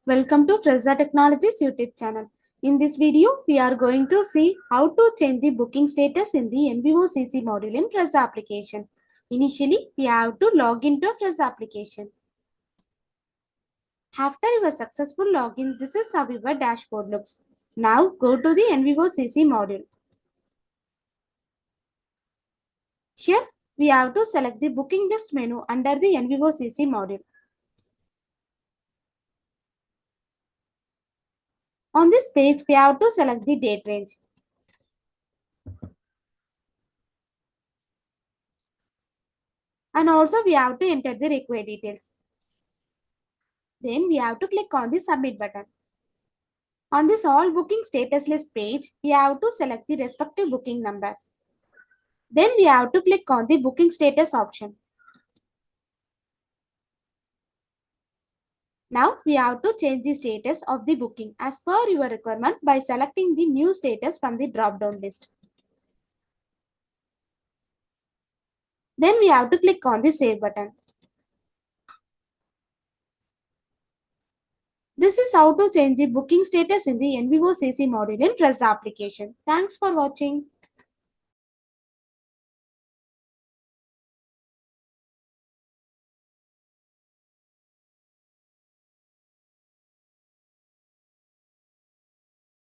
Welcome to Fresa Technologies YouTube channel. In this video, we are going to see how to change the booking status in the NVOCC module in Fresa application. Initially, we have to log into Fresa application. After your successful login, this is how your dashboard looks. Now, go to the NVOCC module. Here, we have to select the booking list menu under the NVOCC module. On this page, we have to select the date range. And also, we have to enter the required details. Then we have to click on the submit button. On this all booking status list page, we have to select the respective booking number. Then we have to click on the booking status option. Now we have to change the status of the booking as per your requirement by selecting the new status from the drop down list. Then we have to click on the save button. This is how to change the booking status in the NVOCC module in Fresa application. Thanks for watching.